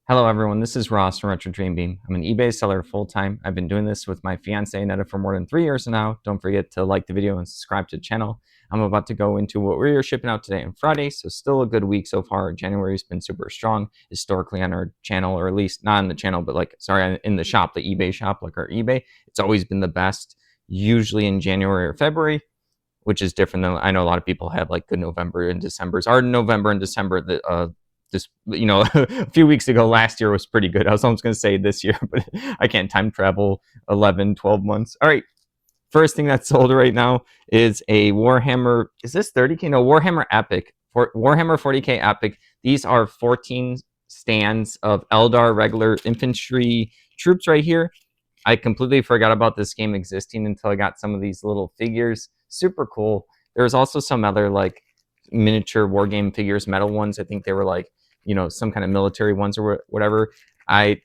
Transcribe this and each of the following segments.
Hello everyone, this is Ross from retrodreambeam. I'm an eBay seller full-time. I've been doing this with my fiance Netta for more than 3 years now. Don't forget to like the video and subscribe to the channel. I'm about to go into what we're shipping out today on Friday, so still a good week so far. January's been super strong historically on our channel, or at least not on the channel, but in the shop, the eBay shop, like our eBay. It's always been the best, usually in January or February, which is different than I know a lot of people have like good November and Decembers. Our November and December, this a few weeks ago last year was pretty good. I was almost going to say this year, but I can't time travel 11, 12 months. All right, first thing that's sold right now is a Warhammer. Is this 30k? No, Warhammer Epic. Warhammer 40k Epic. These are 14 stands of Eldar regular infantry troops right here. I completely forgot about this game existing until I got some of these little figures. Super cool. There's also some other like miniature war game figures, metal ones. I think they were like, some kind of military ones or whatever.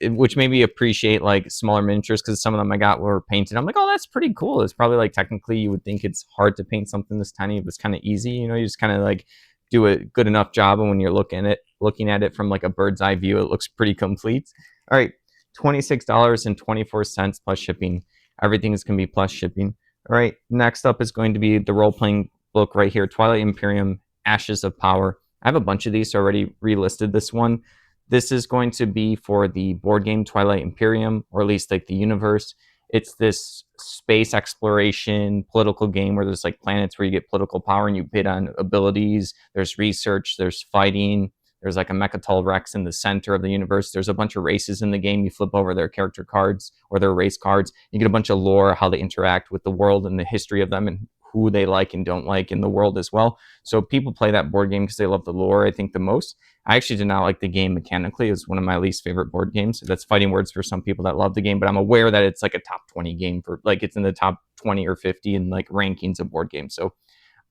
Which made me appreciate like smaller miniatures, because some of them I got were painted. I'm like, oh, that's pretty cool. It's probably like technically you would think it's hard to paint something this tiny, but it's kind of easy. You just kind of like do a good enough job, and when you're looking at it from like a bird's eye view, it looks pretty complete. All right, $26.24 plus shipping. Everything is going to be plus shipping. All right, next up is going to be the role-playing book right here, Twilight Imperium, Ashes of Power. I have a bunch of these, so I already relisted this one. This is going to be for the board game Twilight Imperium, or at least like the universe. It's this space exploration political game where there's like planets where you get political power and you bid on abilities. There's research, there's fighting. There's like a Mechatol Rex in the center of the universe. There's a bunch of races in the game. You flip over their character cards or their race cards. You get a bunch of lore, how they interact with the world and the history of them, and who they like and don't like in the world as well. So people play that board game because they love the lore, I think, the most. I actually did not like the game mechanically. It's one of my least favorite board games. That's fighting words for some people that love the game, but I'm aware that it's like a top 20 game for like it's in the top 20 or 50 in like rankings of board games. So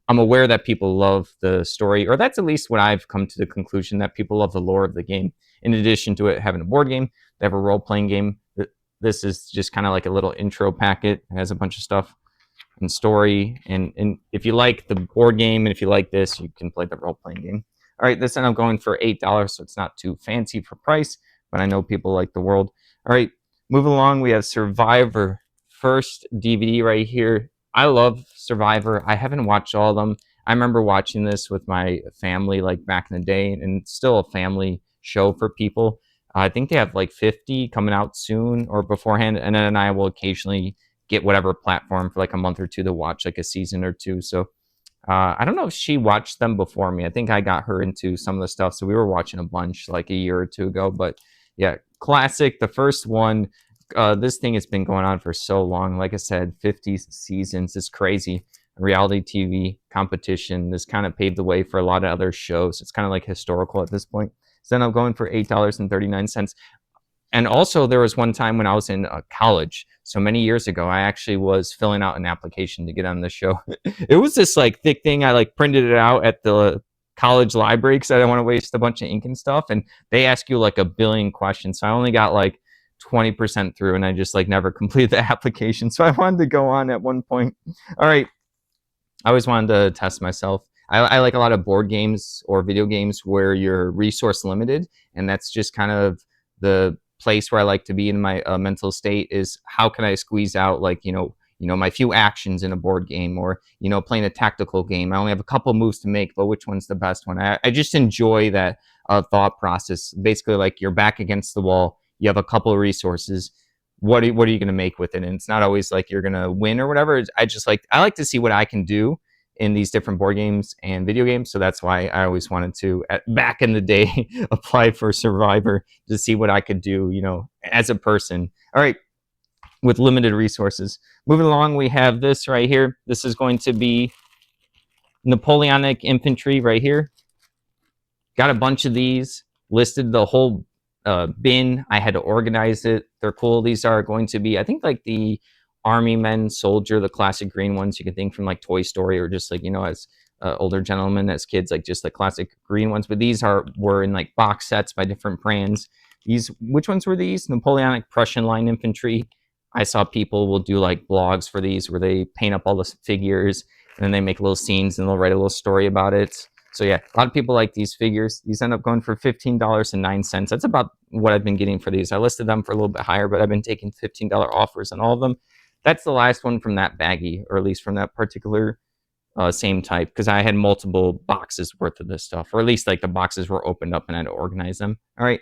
I'm aware that people love the story, or that's at least what I've come to the conclusion, that people love the lore of the game. In addition to it having a board game, they have a role-playing game. This is just kind of like a little intro packet. It has a bunch of stuff and story. And if you like the board game and if you like this, you can play the role-playing game. All right, this ended up going for $8, so it's not too fancy for price, but I know people like the world. All right, moving along, we have Survivor first DVD right here. I love Survivor. I haven't watched all of them. I remember watching this with my family like back in the day, and it's still a family show for people. I think they have like 50 coming out soon or beforehand, and then I will occasionally get whatever platform for like a month or two to watch like a season or two. So I don't know if she watched them before me. I think I got her into some of the stuff, so we were watching a bunch like a year or two ago. But yeah, classic. The first one. This thing has been going on for so long. Like I said, 50 seasons. It's crazy. Reality TV competition. This kind of paved the way for a lot of other shows. It's kind of like historical at this point. So then I'm going for $8.39. And also, there was one time when I was in college, so many years ago, I actually was filling out an application to get on this show. It was this like thick thing. I like printed it out at the college library because I didn't want to waste a bunch of ink and stuff. And they ask you like a billion questions. So I only got like 20% through, and I just like never completed the application. So I wanted to go on at one point. All right. I always wanted to test myself. I like a lot of board games or video games where you're resource limited, and that's just kind of the place where I like to be in my mental state, is how can I squeeze out like, my few actions in a board game, or, playing a tactical game. I only have a couple moves to make, but which one's the best one? I just enjoy that thought process. Basically, like you're back against the wall. You have a couple of resources. What are you going to make with it? And it's not always like you're going to win or whatever. I like to see what I can do in these different board games and video games. So that's why I always wanted to, back in the day, apply for Survivor to see what I could do, as a person. All right, with limited resources. Moving along, we have this right here. This is going to be Napoleonic infantry right here. Got a bunch of these, listed the whole bin. I had to organize it. They're cool. These are going to be, I think, like the Army Men Soldier, the classic green ones you can think from like Toy Story, or just like, as older gentlemen, as kids, like just the classic green ones. But these were in like box sets by different brands. Which ones were these? Napoleonic Prussian Line Infantry. I saw people will do like blogs for these where they paint up all the figures and then they make little scenes and they'll write a little story about it. So yeah, a lot of people like these figures. These end up going for $15.09. That's about what I've been getting for these. I listed them for a little bit higher, but I've been taking $15 offers on all of them. That's the last one from that baggie, or at least from that particular same type, because I had multiple boxes worth of this stuff, or at least like the boxes were opened up and I had to organize them. All right.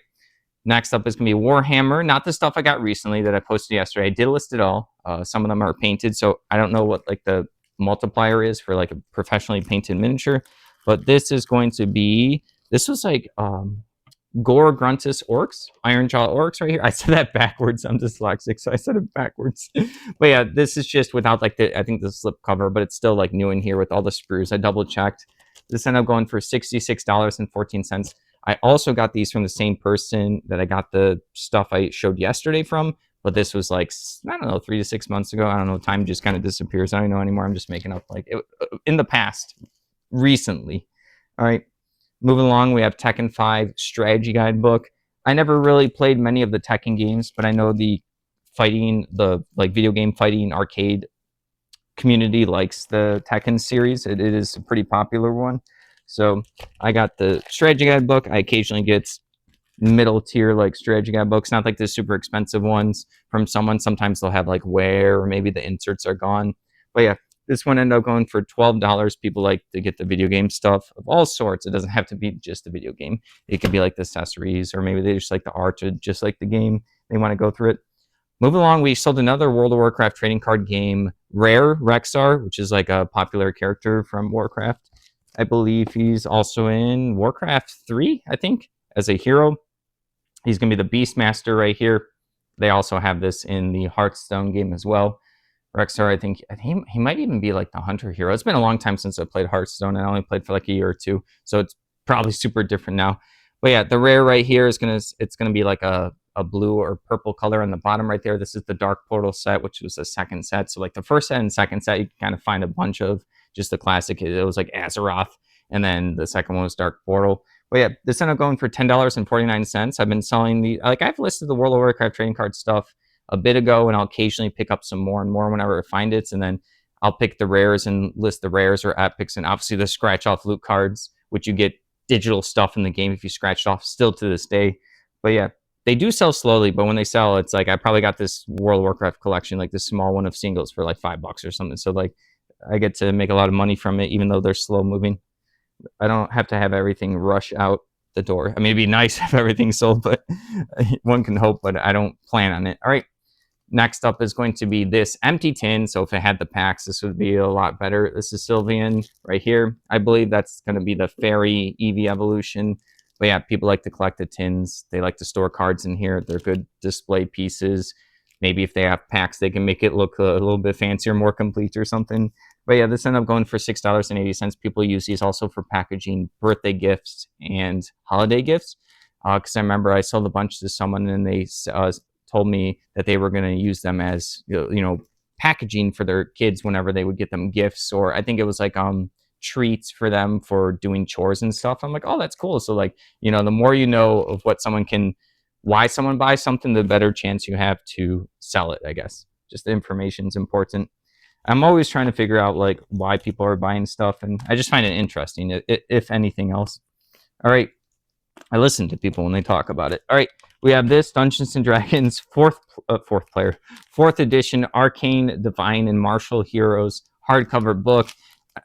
Next up is going to be Warhammer, not the stuff I got recently that I posted yesterday. I did list it all. Some of them are painted, so I don't know what like the multiplier is for like a professionally painted miniature, but this is going to be, this was like Gore Gruntus Orcs, Ironjaw Orcs right here. I said that backwards. I'm dyslexic, so I said it backwards. But yeah, this is just without like I think the slip cover, but it's still like new in here with all the sprues. I double checked. This ended up going for $66.14. I also got these from the same person that I got the stuff I showed yesterday from, but this was like, I don't know, 3 to 6 months ago. I don't know. Time just kind of disappears. I don't know anymore. I'm just making up like in the past, recently. All right. Moving along, we have Tekken 5 strategy guide book. I never really played many of the Tekken games, but I know the like video game fighting arcade community likes the Tekken series. It is a pretty popular one. So I got the strategy guide book. I occasionally get middle tier like strategy guide books, not like the super expensive ones from someone. Sometimes they'll have like wear, or maybe the inserts are gone. But yeah, this one ended up going for $12. People like to get the video game stuff of all sorts. It doesn't have to be just the video game. It could be like the accessories, or maybe they just like the art, or just like the game. They want to go through it. Moving along, we sold another World of Warcraft trading card game, Rare Rexar, which is like a popular character from Warcraft. I believe he's also in Warcraft 3, I think, as a hero. He's going to be the Beastmaster right here. They also have this in the Hearthstone game as well. Rexar, I think he might even be like the hunter hero. It's been a long time since I played Hearthstone, and I only played for like a year or two, so it's probably super different now. But yeah, the rare right here is gonna be like a blue or purple color on the bottom right there. This is the Dark Portal set, which was the second set. So like the first set and second set, you can kind of find a bunch of just the classic. It was like Azeroth, and then the second one was Dark Portal. But yeah, this ended up going for $10.49. I've been selling I've listed the World of Warcraft trading card stuff a bit ago, and I'll occasionally pick up some more and more whenever I find it. And then I'll pick the rares and list the rares or epics, and obviously the scratch off loot cards, which you get digital stuff in the game if you scratched off, still to this day. But yeah, they do sell slowly, but when they sell, it's like I probably got this World of Warcraft collection, like this small one of singles, for like $5 or something. So like I get to make a lot of money from it, even though they're slow moving. I don't have to have everything rush out the door. I mean, it'd be nice if everything sold, but one can hope, but I don't plan on it. All right. Next up is going to be this empty tin. So if it had the packs, this would be a lot better. This is Sylvian right here. I believe that's going to be the Fairy Eevee evolution. But yeah, people like to collect the tins. They like to store cards in here. They're good display pieces. Maybe if they have packs, they can make it look a little bit fancier, more complete or something. But yeah, this ended up going for $6.80. People use these also for packaging birthday gifts and holiday gifts. Because I remember I sold a bunch to someone, and they told me that they were going to use them as packaging for their kids whenever they would get them gifts, or I think it was like treats for them for doing chores and stuff. I'm like, oh, that's cool. So like, the more you know of what someone can, why someone buys something, the better chance you have to sell it, I guess. Just the information is important. I'm always trying to figure out like why people are buying stuff, and I just find it interesting, if anything else. All right. I listen to people when they talk about it. All right. We have this Dungeons and Dragons fourth edition Arcane Divine and Martial Heroes hardcover book.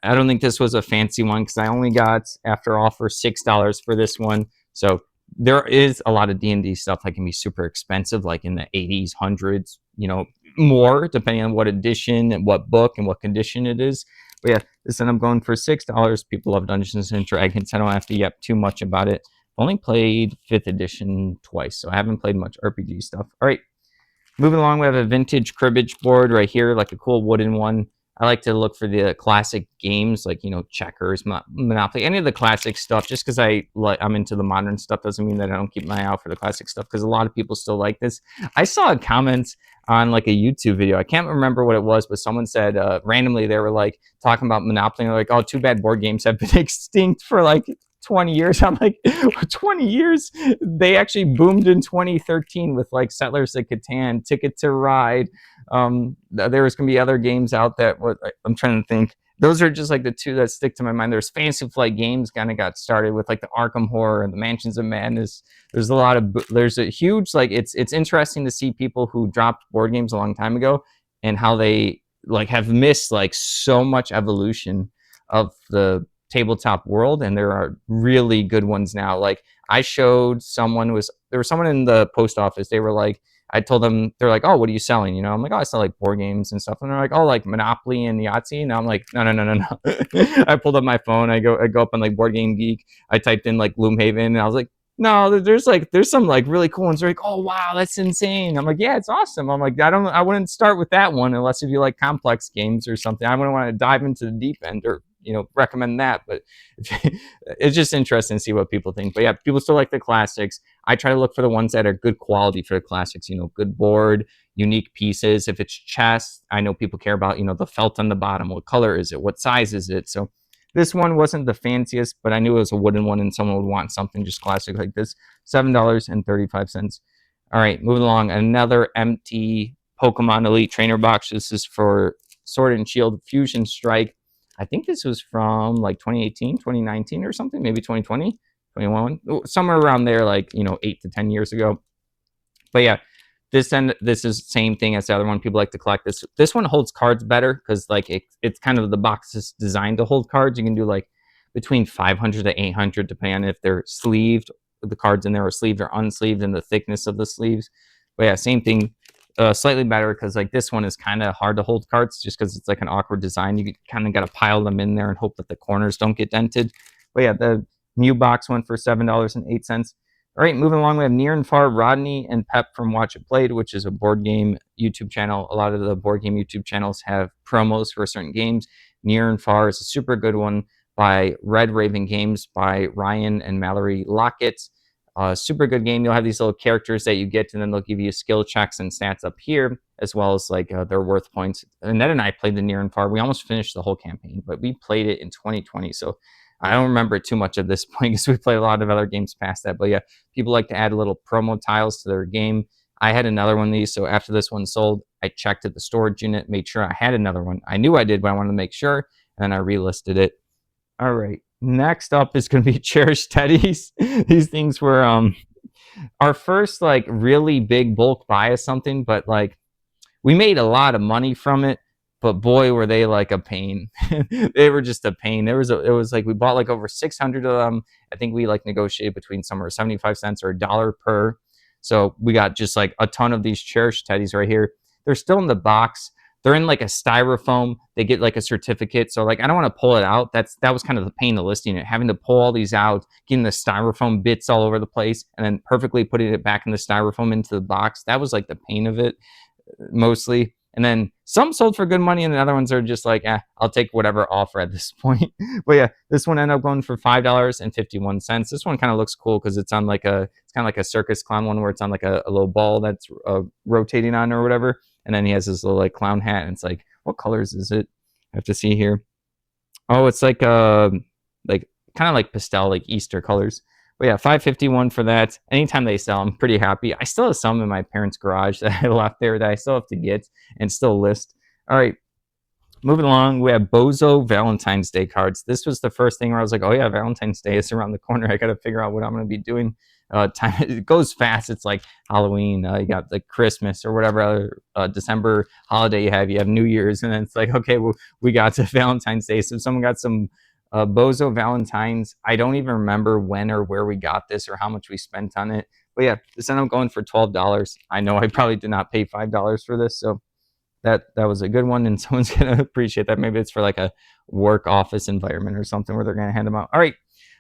I don't think this was a fancy one, because I only got after offer $6 for this one. So there is a lot of D&D stuff that can be super expensive, like in the 80s, hundreds, more depending on what edition and what book and what condition it is. But yeah, this ended up going for $6. People love Dungeons and Dragons. I don't have to yep too much about it. Only played 5th edition twice, so I haven't played much RPG stuff. All right, moving along, we have a vintage cribbage board right here, like a cool wooden one. I like to look for the classic games, like, checkers, Monopoly, any of the classic stuff. Just because I'm into the modern stuff doesn't mean that I don't keep my eye out for the classic stuff, because a lot of people still like this. I saw a comment on like a YouTube video. I can't remember what it was, but someone said randomly they were like talking about Monopoly, and they're like, oh, too bad board games have been extinct for like 20 years. I'm like, 20 years? They actually boomed in 2013 with like Settlers of Catan, Ticket to Ride. There was going to be other games out that I'm trying to think. those are just like the two that stick to my mind. There's Fantasy Flight Games kind of got started with like the Arkham Horror and the Mansions of Madness. There's a lot of, there's a huge, like, it's interesting to see people who dropped board games a long time ago and how they like have missed like so much evolution of the tabletop world, and there are really good ones now. Like I showed someone, there was someone in the post office, they were like, I told them, they're like, oh, what are you selling? You know, I'm like, oh, I sell like board games and stuff. And they're like, oh, like Monopoly and Yahtzee. And I'm like, no. I pulled up my phone. I go up on like Board Game Geek. I typed in like Gloomhaven, and I was like, no, there's some like really cool ones. They're like, oh wow, that's insane. I'm like, yeah, it's awesome. I'm like, I wouldn't start with that one unless if you like complex games or something. I wouldn't want to dive into the deep end or recommend that. But it's just interesting to see what people think. But yeah, people still like the classics. I try to look for the ones that are good quality for the classics, good board, unique pieces. If it's chess, I know people care about, the felt on the bottom. What color is it? What size is it? So this one wasn't the fanciest, but I knew it was a wooden one and someone would want something just classic like this. $7.35. All right, moving along. Another empty Pokemon Elite Trainer box. This is for Sword and Shield Fusion Strike. I think this was from like 2018, 2019 or something, maybe 2020, 21, somewhere around there, like, 8 to 10 years ago. But yeah, this is the same thing as the other one. People like to collect this. This one holds cards better because like it's kind of, the box is designed to hold cards. You can do like between 500 to 800 depending on if they're sleeved, the cards in there are sleeved or unsleeved, and the thickness of the sleeves. But yeah, same thing. Slightly better because like this one is kind of hard to hold cards just because it's like an awkward design. You kind of got to pile them in there and hope that the corners don't get dented. But yeah, the new box went for $7.08. All right, moving along, we have Near and Far, Rodney and Pep from Watch It Played, which is a board game YouTube channel. A lot of the board game YouTube channels have promos for certain games. Near and Far is a super good one by Red Raven Games by Ryan and Mallory Lockett. Super good game. You'll have these little characters that you get, and then they'll give you skill checks and stats up here, as well as like their worth points. And Ned and I played the Near and Far. We almost finished the whole campaign, but we played it in 2020. So I don't remember too much of this point because we played a lot of other games past that. But yeah, people like to add little promo tiles to their game. I had another one of these. So after this one sold, I checked at the storage unit, made sure I had another one. I knew I did, but I wanted to make sure. And then I relisted it. All right. Next up is going to be Cherished Teddies. These things were our first like really big bulk buy of something, but like we made a lot of money from it, but boy were they like a pain. They were just a pain. It was like we bought like over 600 of them. I think we like negotiated between somewhere 75 cents or $1 per. So we got just like a ton of these Cherished Teddies right here. They're still in the box. They're in like a styrofoam. They get like a certificate. So like I don't want to pull it out. That was kind of the pain of listing it, having to pull all these out, getting the styrofoam bits all over the place, and then perfectly putting it back in the styrofoam into the box. That was like the pain of it mostly. And then some sold for good money, and the other ones are just like, I'll take whatever offer at this point. But yeah, this one ended up going for $5.51. This one kind of looks cool because it's on like it's kind of like a circus clown one where it's on like a little ball that's rotating on or whatever. And then he has this little like clown hat, and it's like, what colors is it? I have to see here. Oh, it's like kind of like pastel, like Easter colors. But yeah, $5.51 for that. Anytime they sell, I'm pretty happy. I still have some in my parents' garage that I left there that I still have to get and still list. All right, moving along, we have Bozo Valentine's Day cards. This was the first thing where I was like, oh yeah, Valentine's Day is around the corner. I got to figure out what I'm going to be doing. Time it goes fast. It's like Halloween. You got like Christmas or whatever other December holiday you have. You have New Year's, and then it's like, okay, well, we got to Valentine's Day. So someone got some Bozo Valentines. I don't even remember when or where we got this or how much we spent on it. But yeah, this ended up going for $12. I know I probably did not pay $5 for this, so that was a good one, and someone's gonna appreciate that. Maybe it's for like a work office environment or something where they're gonna hand them out. All right,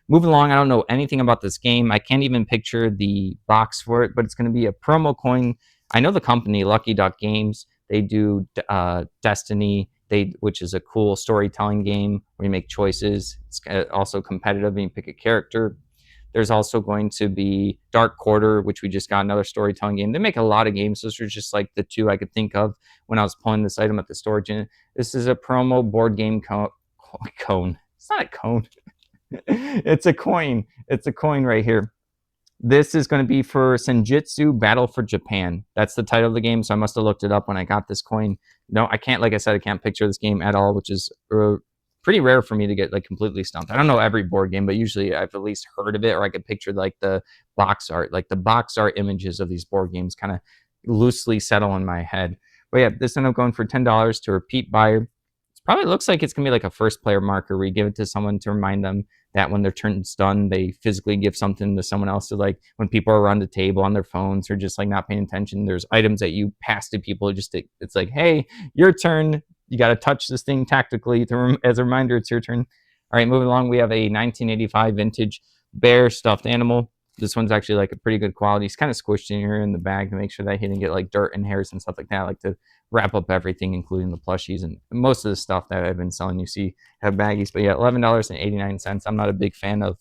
moving along. I don't know anything about this game. I can't even picture the box for it, but it's gonna be a promo coin. I know the company, Lucky Duck Games. They do Destiny, which is a cool storytelling game where you make choices. It's also competitive and you pick a character. There's also going to be Dark Quarter, which we just got, another storytelling game. They make a lot of games. Those are just like the two I could think of when I was pulling this item at the storage unit. This is a promo board game cone. It's not a cone. It's a coin. It's a coin right here. This is going to be for Senjutsu Battle for Japan. That's the title of the game, so I must have looked it up when I got this coin. No, I can't, like I said, I can't picture this game at all, which is pretty rare for me to get like completely stumped. I don't know every board game, but usually I've at least heard of it, or I could picture like the box art, like the box art images of these board games kind of loosely settle in my head. But yeah, this ended up going for $10 to repeat buyer. Probably looks like it's gonna be like a first player marker where you give it to someone to remind them that when their turn's done, they physically give something to someone else. So like when people are around the table on their phones or just like not paying attention, there's items that you pass to people. It's like, hey, your turn. You got to touch this thing tactically as a reminder it's your turn. All right, moving along, we have a 1985 vintage bear stuffed animal. This one's actually like a pretty good quality. It's kind of squished in here in the bag to make sure that he didn't get like dirt and hairs and stuff like that. I like to wrap up everything, including the plushies, and most of the stuff that I've been selling you see have baggies. But yeah, $11.89. I'm not a big fan of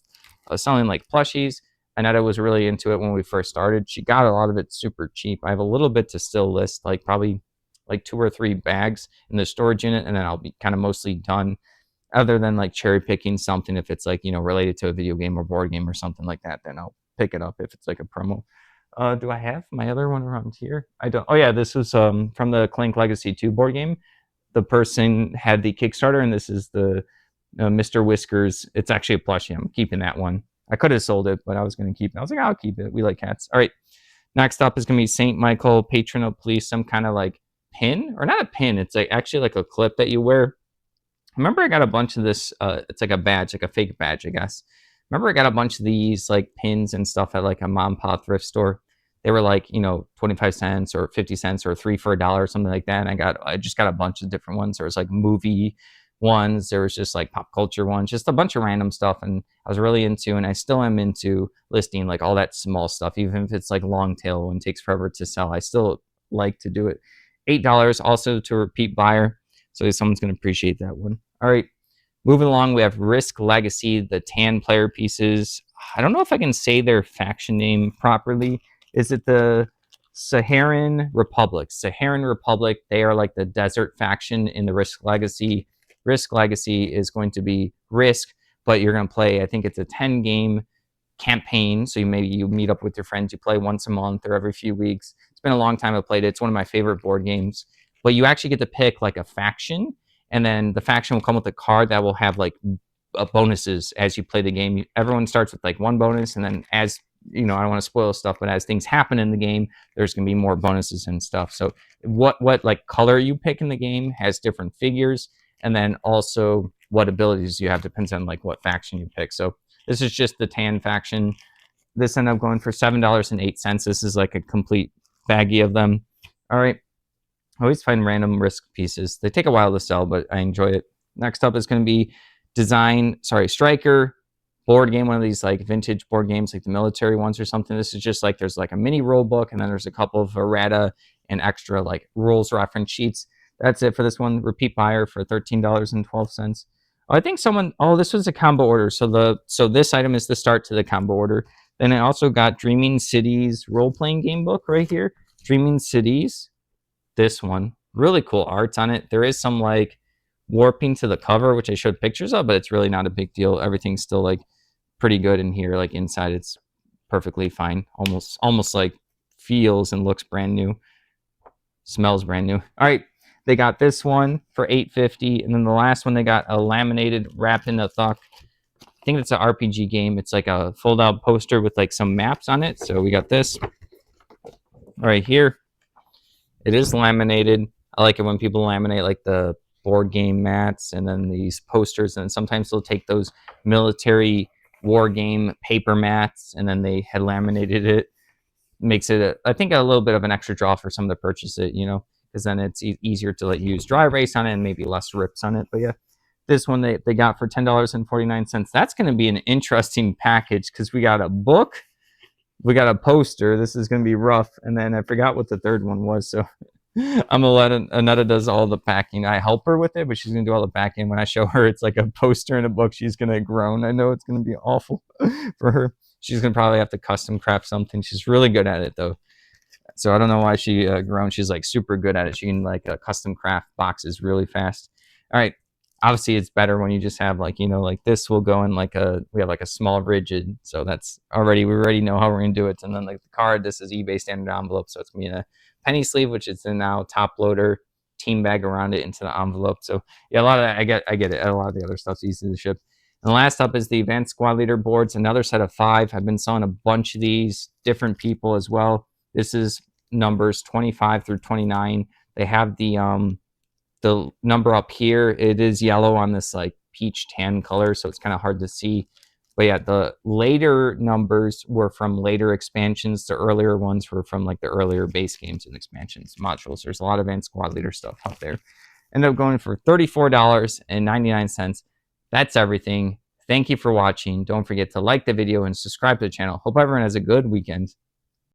selling like plushies. Annetta was really into it when we first started. She got a lot of it super cheap. I have a little bit to still list, like probably like 2 or 3 bags in the storage unit, and then I'll be kind of mostly done, other than like cherry picking something. If it's like, you know, related to a video game or board game or something like that, then I'll pick it up if it's like a promo. Do I have my other one around here? I don't. Oh yeah, this was from the Clank Legacy 2 board game. The person had the Kickstarter, and this is the Mr. Whiskers. It's actually a plushie. I'm keeping that one. I could have sold it, but I was going to keep it. I was like, I'll keep it. We like cats. All right. Next up is going to be St. Michael, patron of police, some kind of like pin, or not a pin. It's like actually like a clip that you wear. Remember I got a bunch of this, it's like a badge, like a fake badge, I guess. Remember I got a bunch of these like pins and stuff at like a mom and pop thrift store. They were like, you know, 25 cents or 50 cents or 3 for $1 or something like that. And I just got a bunch of different ones. There was like movie ones. There was just like pop culture ones, just a bunch of random stuff. And I was really into, and I still am into listing like all that small stuff, even if it's like long tail and takes forever to sell. I still like to do it. $8 also to repeat buyer. So someone's going to appreciate that one. All right. Moving along, we have Risk Legacy, the tan player pieces. I don't know if I can say their faction name properly. Is it the Saharan Republic? Saharan Republic, they are like the desert faction in the Risk Legacy. Risk Legacy is going to be Risk, but you're going to play, I think it's a 10-game campaign. So you meet up with your friends, you play once a month or every few weeks. It's been a long time I've played it. It's one of my favorite board games. But you actually get to pick like a faction, and then the faction will come with a card that will have like bonuses as you play the game. Everyone starts with like 1 bonus, and then as you know, I don't want to spoil stuff, but as things happen in the game, there's going to be more bonuses and stuff. So what like color you pick in the game has different figures, and then also what abilities you have depends on like what faction you pick. So this is just the tan faction. This ended up going for $7.08. This is like a complete baggie of them. All right. I always find random Risk pieces. They take a while to sell, but I enjoy it. Next up is going to be Striker board game, one of these like vintage board games, like the military ones or something. This is just like there's like a mini rule book, and then there's a couple of errata and extra like rules reference sheets. That's it for this one. Repeat buyer for $13.12. I think someone. Oh, this was a combo order. So this item is the start to the combo order. Then I also got Dreaming Cities role playing game book right here. Dreaming Cities. This one, really cool arts on it. There is some like warping to the cover, which I showed pictures of, but it's really not a big deal. Everything's still like pretty good in here. Like inside, it's perfectly fine. Almost like feels and looks brand new. Smells brand new. All right, they got this one for $8.50, and then the last one they got a laminated wrap in a thuck. I think it's an RPG game. It's like a fold-out poster with like some maps on it. So we got this right here. It is laminated. I like it when people laminate like the board game mats and then these posters, and sometimes they'll take those military war game paper mats and then they had laminated it. Makes it, I think, a little bit of an extra draw for someone to purchase it, you know, because then it's easier to like use dry erase on it and maybe less rips on it. But yeah, this one they got for $10.49. That's going to be an interesting package because we got a book. We got a poster. This is going to be rough. And then I forgot what the third one was. So I'm going to let Annetta does all the packing. I help her with it, but she's going to do all the packing. When I show her, it's like a poster and a book. She's going to groan. I know it's going to be awful for her. She's going to probably have to custom craft something. She's really good at it, though. So I don't know why she groaned. She's like super good at it. She can like custom craft boxes really fast. All right. Obviously, it's better when you just have like, you know, like this will go in like we have like a small rigid. So that's we already know how we're going to do it. And then like the card, this is eBay standard envelope. So it's going to be in a penny sleeve, which is in now top loader team bag around it into the envelope. So yeah, a lot of that, I get it. A lot of the other stuff's easy to ship. And last up is the advanced squad leader boards, another set of 5. I've been selling a bunch of these, different people as well. This is numbers 25 through 29. They have the number up here. It is yellow on this like peach tan color, so it's kind of hard to see. But yeah, the later numbers were from later expansions. The earlier ones were from like the earlier base games and expansions modules. There's a lot of advanced squad leader stuff out there. Ended up going for $34.99. That's everything. Thank you for watching. Don't forget to like the video and subscribe to the channel. Hope everyone has a good weekend.